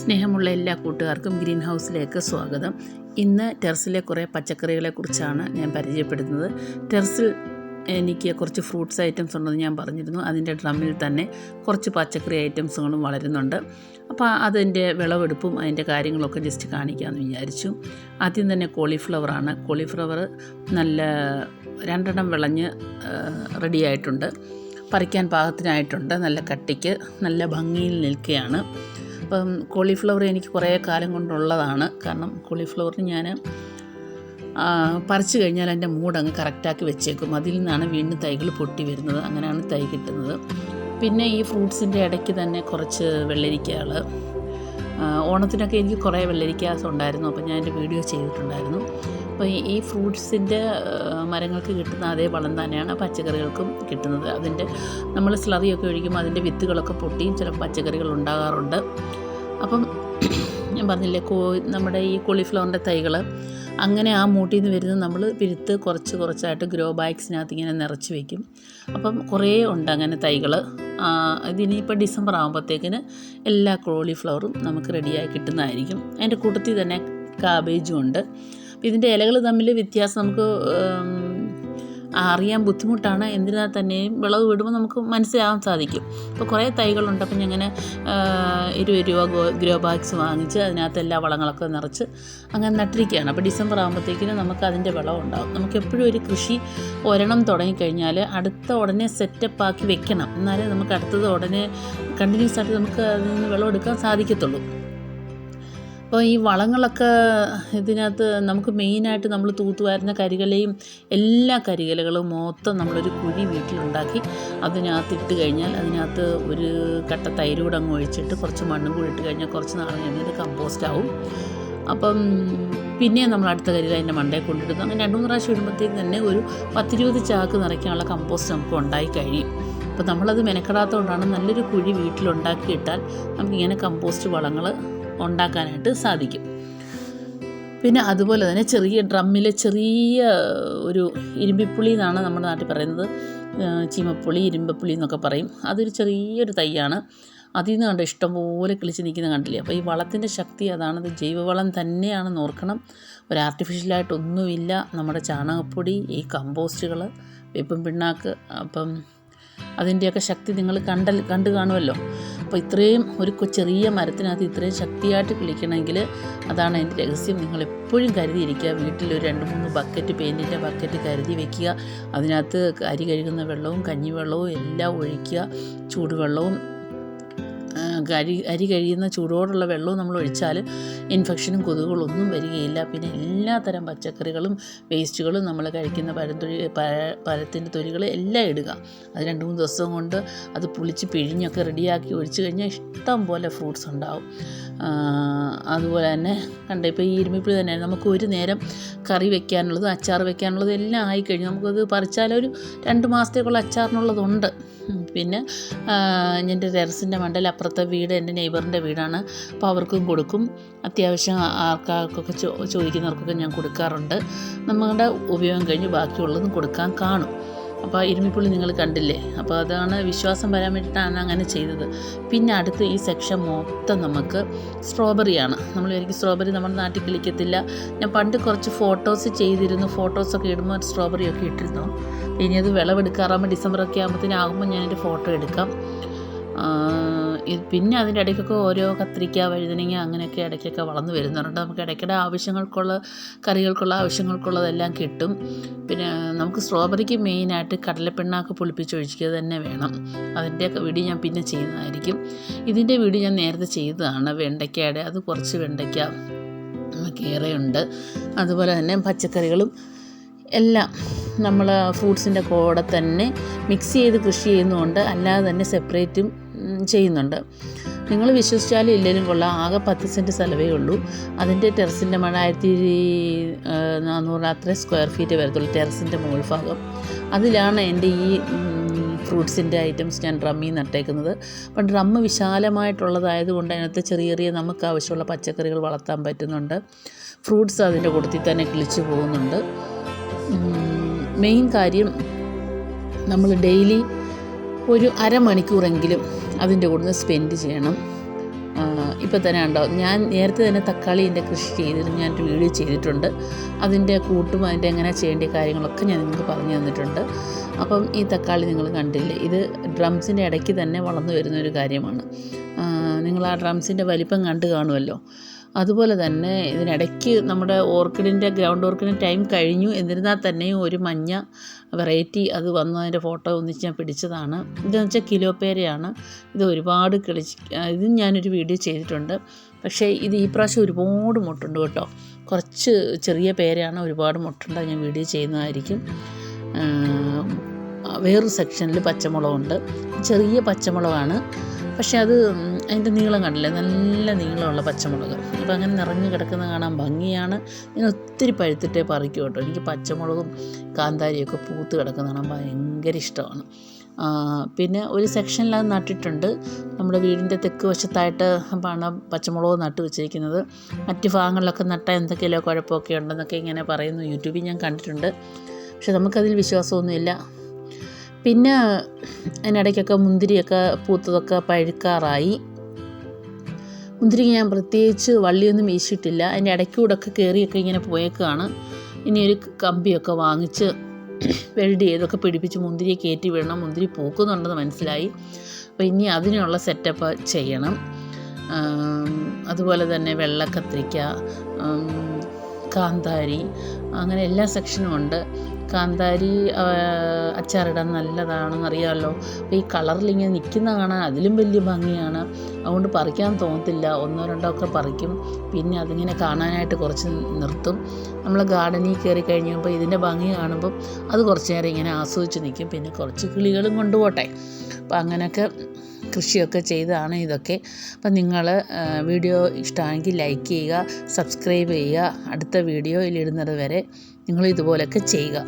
സ്നേഹമുള്ള എല്ലാ കൂട്ടുകാർക്കും ഗ്രീൻ ഹൗസിലേക്ക് സ്വാഗതം. ഇന്ന് ടെറസിലെ കുറേ പച്ചക്കറികളെക്കുറിച്ചാണ് ഞാൻ പരിചയപ്പെടുത്തുന്നത്. ടെറസിൽ എനിക്ക് കുറച്ച് ഫ്രൂട്ട്സ് ഐറ്റംസ് ഉണ്ടെന്ന് ഞാൻ പറഞ്ഞിരുന്നു. അതിൻ്റെ ഡ്രമ്മിൽ തന്നെ കുറച്ച് പച്ചക്കറി ഐറ്റംസുകളും വളരുന്നുണ്ട്. അപ്പോൾ അതിൻ്റെ വിളവെടുപ്പും അതിൻ്റെ കാര്യങ്ങളൊക്കെ ജസ്റ്റ് കാണിക്കാമെന്ന് വിചാരിച്ചു. ആദ്യം തന്നെ കോളിഫ്ലവറാണ്. കോളിഫ്ലവർ നല്ല 2 വിളഞ്ഞ് റെഡിയായിട്ടുണ്ട്. പറിക്കാൻ പാകത്തിനായിട്ടുണ്ട്. നല്ല കട്ടിക്ക് നല്ല ഭംഗിയിൽ നിൽക്കുകയാണ്. അപ്പം കോളിഫ്ലവർ എനിക്ക് കുറേ കാലം കൊണ്ടുള്ളതാണ്. കാരണം കോളിഫ്ലവറിന് ഞാൻ പറിച്ചു കഴിഞ്ഞാൽ അതിൻ്റെ മൂടങ്ങ് കറക്റ്റാക്കി വെച്ചേക്കും. അതിൽ നിന്നാണ് വീണ്ടും തൈകൾ പൊട്ടി വരുന്നത്. അങ്ങനെയാണ് തൈ കിട്ടുന്നത്. പിന്നെ ഈ ഫ്രൂട്ട്സിൻ്റെ ഇടയ്ക്ക് തന്നെ കുറച്ച് വെള്ളരിക്കകൾ, ഓണത്തിനൊക്കെ എനിക്ക് കുറേ വെള്ളരിക്കാസ് ഉണ്ടായിരുന്നു. അപ്പോൾ ഞാൻ എൻ്റെ വീഡിയോ ചെയ്തിട്ടുണ്ടായിരുന്നു. അപ്പോൾ ഈ ഫ്രൂട്ട്സിൻ്റെ മരങ്ങൾക്ക് കിട്ടുന്ന അതേ വളം തന്നെയാണ് പച്ചക്കറികൾക്കും കിട്ടുന്നത്. അതിൻ്റെ നമ്മൾ സ്ലറിയൊക്കെ ഒഴിക്കുമ്പോൾ അതിൻ്റെ വിത്തുകളൊക്കെ പൊട്ടിയും ചില പച്ചക്കറികൾ ഉണ്ടാകാറുണ്ട്. അപ്പം ഞാൻ പറഞ്ഞില്ലേ, നമ്മുടെ ഈ കോളിഫ്ലവറിൻ്റെ തൈകൾ അങ്ങനെ ആ മൂട്ടിൽ നിന്ന് വരുന്നത് നമ്മൾ പിരുത്ത് കുറച്ചായിട്ട് ഗ്രോ ബാഗ്സിനകത്ത് ഇങ്ങനെ നിറച്ച് വയ്ക്കും. അപ്പം കുറേ ഉണ്ട് അങ്ങനെ തൈകൾ. ഇതിനിപ്പോൾ ഡിസംബർ ആകുമ്പോഴത്തേക്കിന് എല്ലാ കോളിഫ്ലവറും നമുക്ക് റെഡിയായി കിട്ടുന്നതായിരിക്കും. അതിൻ്റെ കൂട്ടത്തിൽ തന്നെ കാബേജും ഉണ്ട്. ഇതിൻ്റെ ഇലകൾ തമ്മിൽ വ്യത്യാസം നമുക്ക് അറിയാൻ ബുദ്ധിമുട്ടാണ്. എന്നിരുന്നാൽ തന്നെയും വിളവ് വിടുമ്പോൾ നമുക്ക് മനസ്സിലാകാൻ സാധിക്കും. ഇപ്പോൾ കുറേ തൈകളുണ്ട്. അപ്പം ഞാൻ 20 രൂപ ഗ്രോ ബാഗ്സ് വാങ്ങിച്ച് അതിനകത്ത് എല്ലാ വളങ്ങളൊക്കെ നിറച്ച് അങ്ങനെ നട്ടിരിക്കുകയാണ്. അപ്പോൾ ഡിസംബർ ആകുമ്പോഴത്തേക്കിന് നമുക്ക് അതിൻ്റെ വിളവുണ്ടാകും. നമുക്ക് എപ്പോഴും ഒരു കൃഷി ഒരെണ്ണം തുടങ്ങിക്കഴിഞ്ഞാൽ അടുത്ത ഉടനെ സെറ്റപ്പാക്കി വെക്കണം. എന്നാലേ നമുക്ക് അടുത്തത് ഉടനെ കണ്ടിന്യൂസ് ആയിട്ട് നമുക്ക് അതിൽ നിന്ന് വിളവെടുക്കാൻ സാധിക്കത്തുള്ളൂ. അപ്പോൾ ഈ വളങ്ങളൊക്കെ ഇതിനകത്ത് നമുക്ക് മെയിനായിട്ട് നമ്മൾ തൂത്തുവാരുന്ന കരികലയും എല്ലാ കരികലകളും മൊത്തം നമ്മളൊരു കുഴി വീട്ടിലുണ്ടാക്കി അതിനകത്ത് ഇട്ട് കഴിഞ്ഞാൽ അതിനകത്ത് ഒരു കട്ട തൈര് കൂടെ അങ്ങ് ഒഴിച്ചിട്ട് കുറച്ച് മണ്ണും കൂടി ഇട്ട് കഴിഞ്ഞാൽ കുറച്ച് നാൾ കഴിഞ്ഞിട്ട് കമ്പോസ്റ്റ് ആവും. അപ്പം പിന്നെ നമ്മൾ അടുത്ത കരികല അതിൻ്റെ മണ്ടയിൽ കൊണ്ടിടുന്നു. അങ്ങനെ 2-3 പ്രാവശ്യം ഇടുമ്പോഴത്തേക്ക് തന്നെ ഒരു 10-20 ചാക്ക് നിറയ്ക്കാനുള്ള കമ്പോസ്റ്റ് നമുക്ക് ഉണ്ടായി കഴിയും. അപ്പോൾ നമ്മളത് മെനക്കെടാത്തതുകൊണ്ടാണ്. നല്ലൊരു കുഴി വീട്ടിലുണ്ടാക്കിയിട്ടാൽ നമുക്കിങ്ങനെ കമ്പോസ്റ്റ് വളങ്ങൾ ഉണ്ടാക്കാനായിട്ട് സാധിക്കും. പിന്നെ അതുപോലെ തന്നെ ചെറിയ ഡ്രമ്മിൽ ചെറിയ ഒരു ഇരുമ്പിപ്പുളി എന്നാണ് നമ്മുടെ നാട്ടിൽ പറയുന്നത്. ചീമപ്പുളി, ഇരുമ്പപ്പുളി എന്നൊക്കെ പറയും. അതൊരു ചെറിയൊരു തൈയാണ്. അതിൽ നിന്ന് കണ്ട് ഇഷ്ടംപോലെ കിളിച്ച് നിൽക്കുന്ന കണ്ടില്ലേ. അപ്പോൾ ഈ വളത്തിൻ്റെ ശക്തി അതാണ്. അത് ജൈവവളം തന്നെയാണെന്ന് ഓർക്കണം. ഒരു ആർട്ടിഫിഷ്യലായിട്ടൊന്നുമില്ല. നമ്മുടെ ചാണകപ്പൊടി, ഈ കമ്പോസ്റ്റുകൾ, വേപ്പും പിണ്ണാക്ക്, അപ്പം അതിൻ്റെയൊക്കെ ശക്തി നിങ്ങൾ കണ്ടു കാണുമല്ലോ. അപ്പോൾ ഇത്രയും ഒരു ചെറിയ മരത്തിനകത്ത് ഇത്രയും ശക്തിയായിട്ട് കിളിക്കണമെങ്കിൽ അതാണ് അതിൻ്റെ രഹസ്യം. നിങ്ങളെപ്പോഴും കരുതിയിരിക്കുക. വീട്ടിലൊരു 2-3 ബക്കറ്റ് പെയിൻറ്റിൻ്റെ ബക്കറ്റ് കരുതി വയ്ക്കുക. അതിനകത്ത് അരി കഴുകുന്ന വെള്ളവും കഞ്ഞിവെള്ളവും എല്ലാം ഒഴിക്കുക. ചൂടുവെള്ളവും അരി കഴിയുന്ന ചൂടോടുള്ള വെള്ളവും നമ്മൾ ഒഴിച്ചാൽ ഇൻഫെക്ഷനും കൊതുകുകളൊന്നും വരികയില്ല. പിന്നെ എല്ലാ തരം പച്ചക്കറികളും വേസ്റ്റുകളും നമ്മൾ കഴിക്കുന്ന പഴത്തിൻ്റെ തൊലികൾ എല്ലാം ഇടുക. അത് 2-3 ദിവസം കൊണ്ട് അത് പുളിച്ച് പിഴിഞ്ഞൊക്കെ റെഡിയാക്കി ഒഴിച്ചു കഴിഞ്ഞാൽ ഇഷ്ടം പോലെ ഫ്രൂട്ട്സ് ഉണ്ടാവും. അതുപോലെ തന്നെ ഇപ്പോൾ ഈ ഇരുമ്പിപ്പുളി തന്നെ നമുക്ക് ഒരു നേരം കറി വയ്ക്കാനുള്ളതും അച്ചാർ വയ്ക്കാനുള്ളതും എല്ലാം ആയിക്കഴിഞ്ഞു. നമുക്കത് പറിച്ചാലൊരു 2 മാസത്തേക്കുള്ള അച്ചാറിനുള്ളതുണ്ട്. പിന്നെ എൻ്റെ ടെറസിൻ്റെ മണ്ടയിൽ അപ്പുറത്തെ വീട് എൻ്റെ നെയ്ബറിൻ്റെ വീടാണ്. അപ്പോൾ അവർക്കും കൊടുക്കും. അത്യാവശ്യം ആൾക്കാർക്കൊക്കെ ചോദിക്കുന്നവർക്കൊക്കെ ഞാൻ കൊടുക്കാറുണ്ട്. നമ്മുടെ ഉപയോഗം കഴിഞ്ഞ് ബാക്കിയുള്ളതും കൊടുക്കാൻ കാണും. അപ്പോൾ ഇരുമ്പിപ്പുള്ളി നിങ്ങൾ കണ്ടില്ലേ. അപ്പോൾ അതാണ് വിശ്വാസം വരാൻ വേണ്ടിയിട്ടാണ് അങ്ങനെ ചെയ്തത്. പിന്നെ അടുത്ത് ഈ സെക്ഷൻ മൊത്തം നമുക്ക് സ്ട്രോബെറിയാണ്. നമ്മൾ എനിക്ക് സ്ട്രോബെറി നമ്മുടെ നാട്ടിൽ കിളിക്കത്തില്ല. ഞാൻ പണ്ട് കുറച്ച് ഫോട്ടോസ് ചെയ്തിരുന്നു. ഫോട്ടോസൊക്കെ ഇടുമ്പോൾ സ്ട്രോബെറിയൊക്കെ ഇട്ടിരുന്നു. ഇനി അത് വിളവെടുക്കാറാകുമ്പോൾ ഡിസംബറൊക്കെ ആകുമ്പോൾ ഞാൻ എൻ്റെ ഫോട്ടോ എടുക്കാം. പിന്നെ അതിൻ്റെ ഇടയ്ക്കൊക്കെ ഓരോ കത്തിരിക്ക, വഴുതനങ്ങ അങ്ങനെയൊക്കെ ഇടയ്ക്കൊക്കെ വളർന്നു വരുന്നുണ്ട്. നമുക്ക് ഇടയ്ക്കിടെ ആവശ്യങ്ങൾക്കുള്ള കറികൾക്കുള്ള ആവശ്യങ്ങൾക്കുള്ളതെല്ലാം കിട്ടും. പിന്നെ നമുക്ക് സ്ട്രോബെറിക്ക് മെയിനായിട്ട് കടലപ്പിണ്ണാക്ക് പൊളിപ്പിച്ചൊഴിക്കുക തന്നെ വേണം. അതിൻ്റെയൊക്കെ വീഡിയോ ഞാൻ പിന്നെ ചെയ്യുന്നതായിരിക്കും. ഇതിൻ്റെ വീഡിയോ ഞാൻ നേരത്തെ ചെയ്തതാണ്. വെണ്ടയ്ക്കയുടെ അത് കുറച്ച് വെണ്ടയ്ക്ക നമുക്കേറെയുണ്ട്. അതുപോലെ തന്നെ പച്ചക്കറികളും എല്ലാം നമ്മൾ ഫ്രൂട്ട്സിൻ്റെ കൂടെ തന്നെ മിക്സ് ചെയ്ത് കൃഷി ചെയ്യുന്നുണ്ട്. അല്ലാതെ തന്നെ സെപ്പറേറ്റും ചെയ്യുന്നുണ്ട്. നിങ്ങൾ വിശ്വസിച്ചാലും ഇല്ലെങ്കിലും കൊള്ളാം. ആകെ 10 സെൻറ്റ് സ്ഥലമേ ഉള്ളൂ. അതിൻ്റെ ടെറസിൻ്റെ 1400 അത്ര സ്ക്വയർ ഫീറ്റ് വരത്തുള്ളൂ ടെറസിൻ്റെ മുകൾ ഭാഗം. അതിലാണ് എൻ്റെ ഈ ഫ്രൂട്ട്സിൻ്റെ ഐറ്റംസ് ഞാൻ ഡ്രമ്മിൽ നട്ടേക്കുന്നത്. അപ്പം ഡ്രമ്മ് വിശാലമായിട്ടുള്ളതായതുകൊണ്ട് അതിനകത്ത് ചെറിയ നമുക്ക് ആവശ്യമുള്ള പച്ചക്കറികൾ വളർത്താൻ പറ്റുന്നുണ്ട്. ഫ്രൂട്ട്സ് അതിൻ്റെ കൂട്ടത്തിൽ തന്നെ കിളിച്ച് പോകുന്നുണ്ട്. മെയിൻ കാര്യം നമ്മൾ ഡെയിലി ഒരു അരമണിക്കൂറെങ്കിലും അതിൻ്റെ കൂടെ സ്പെൻഡ് ചെയ്യണം. ഇപ്പോൾ തന്നെ ഉണ്ടോ, ഞാൻ നേരത്തെ തന്നെ തക്കാളീൻ്റെ കൃഷി ചെയ്തിട്ട് ഞാനൊരു വീഡിയോ ചെയ്തിട്ടുണ്ട്. അതിൻ്റെ കൂട്ടും അതിൻ്റെ എങ്ങനെ ചെയ്യേണ്ട കാര്യങ്ങളൊക്കെ ഞാൻ നിങ്ങൾക്ക് പറഞ്ഞു തന്നിട്ടുണ്ട്. അപ്പം ഈ തക്കാളി നിങ്ങൾ കണ്ടില്ലേ, ഇത് ഡ്രംസിൻ്റെ ഇടയ്ക്ക് തന്നെ വളർന്നു വരുന്നൊരു കാര്യമാണ്. നിങ്ങൾ ആ ഡ്രംസിൻ്റെ വലിപ്പം കണ്ടു കാണുമല്ലോ. അതുപോലെ തന്നെ ഇതിനിടയ്ക്ക് നമ്മുടെ ഓർക്കിഡിൻ്റെ ഗ്രൗണ്ട് ഓർക്കിഡിൻ്റെ ടൈം കഴിഞ്ഞു. എന്നിരുന്നാൽ തന്നെയും ഒരു മഞ്ഞ വെറൈറ്റി അത് വന്നതിൻ്റെ ഫോട്ടോ ഒന്നിച്ച് ഞാൻ പിടിച്ചതാണ്. ഇതെന്ന് വെച്ചാൽ കിലോപ്പേരയാണ്. ഇത് ഒരുപാട് ഇതും ഞാനൊരു വീഡിയോ ചെയ്തിട്ടുണ്ട്. പക്ഷേ ഇത് ഈ പ്രാവശ്യം ഒരുപാട് മുട്ടുണ്ട് കേട്ടോ. കുറച്ച് ചെറിയ പേരയാണ്, ഒരുപാട് മുട്ടുണ്ട്. ഞാൻ വീഡിയോ ചെയ്യുന്നതായിരിക്കും. വേറൊരു സെക്ഷനിൽ പച്ചമുളകുണ്ട്. ചെറിയ പച്ചമുളകാണ്, പക്ഷേ അത് അതിൻ്റെ നീളം കണ്ടില്ലേ, നല്ല നീളമുള്ള പച്ചമുളക്. അപ്പോൾ അങ്ങനെ നിറഞ്ഞു കിടക്കുന്ന കാണാൻ ഭംഗിയാണ്. ഞാൻ ഒത്തിരി പഴുത്തിട്ടേ പറിക്കും കേട്ടോ. എനിക്ക് പച്ചമുളകും കാന്താരിയൊക്കെ പൂത്ത് കിടക്കുന്ന കാണാൻ ഭയങ്കര ഇഷ്ടമാണ്. പിന്നെ ഒരു സെക്ഷനിൽ അത് നട്ടിട്ടുണ്ട്. നമ്മുടെ വീടിൻ്റെ തെക്ക് വശത്തായിട്ട് പച്ചമുളക് നട്ട് വെച്ചിരിക്കുന്നത്. മറ്റ് ഭാഗങ്ങളിലൊക്കെ നട്ടാൽ എന്തൊക്കെയല്ലോ കുഴപ്പമൊക്കെ ഉണ്ടെന്നൊക്കെ ഇങ്ങനെ പറയുന്നു, യൂട്യൂബിൽ ഞാൻ കണ്ടിട്ടുണ്ട്. പക്ഷെ നമുക്കതിൽ വിശ്വാസമൊന്നുമില്ല. പിന്നെ അതിനിടയ്ക്കൊക്കെ മുന്തിരിയൊക്കെ പൂത്തതൊക്കെ പഴുക്കാറായി. മുന്തിരി ഞാൻ പ്രത്യേകിച്ച് വള്ളിയൊന്നും വീശിയിട്ടില്ല. അതിൻ്റെ ഇടയ്ക്കൂടൊക്കെ കയറിയൊക്കെ ഇങ്ങനെ പോയേക്കാണ്. ഇനി ഒരു കമ്പിയൊക്കെ വാങ്ങിച്ച് വെൽഡ് ചെയ്തൊക്കെ പിടിപ്പിച്ച് മുന്തിരിയെ കയറ്റി വിടണം. മുന്തിരി പൂക്കുന്നുണ്ടെന്ന് മനസ്സിലായി. അപ്പോൾ ഇനി അതിനുള്ള സെറ്റപ്പ് ചെയ്യണം. അതുപോലെ തന്നെ വെള്ളക്കത്തിരിക്ക, കാന്താരി, അങ്ങനെ എല്ലാ സെക്ഷനും ഉണ്ട്. കാന്താരി അച്ചാറിടാൻ നല്ലതാണെന്നറിയാമല്ലോ. അപ്പോൾ ഈ കളറിലിങ്ങനെ നിൽക്കുന്ന കാണാൻ അതിലും വലിയ ഭംഗിയാണ്. അതുകൊണ്ട് പറിക്കാൻ തോന്നത്തില്ല. ഒന്നോ രണ്ടോ ഒക്കെ പറിക്കും, പിന്നെ അതിങ്ങനെ കാണാനായിട്ട് കുറച്ച് നിർത്തും. നമ്മൾ ഗാർഡനിൽ കയറി കഴിഞ്ഞപ്പോൾ ഇതിൻ്റെ ഭംഗി കാണുമ്പം അത് കുറച്ച് നേരം ഇങ്ങനെ ആസ്വദിച്ച് നിൽക്കും. പിന്നെ കുറച്ച് കിളികളും കൊണ്ടുപോട്ടെ. അപ്പോൾ അങ്ങനെയൊക്കെ കൃഷിയൊക്കെ ചെയ്താണ് ഇതൊക്കെ. അപ്പം നിങ്ങൾ വീഡിയോ ഇഷ്ടമാണെങ്കിൽ ലൈക്ക് ചെയ്യുക, സബ്സ്ക്രൈബ് ചെയ്യുക. അടുത്ത വീഡിയോയിൽ ഇടുന്നത് വരെ നിങ്ങൾ ഇതുപോലെയൊക്കെ ചെയ്യുക.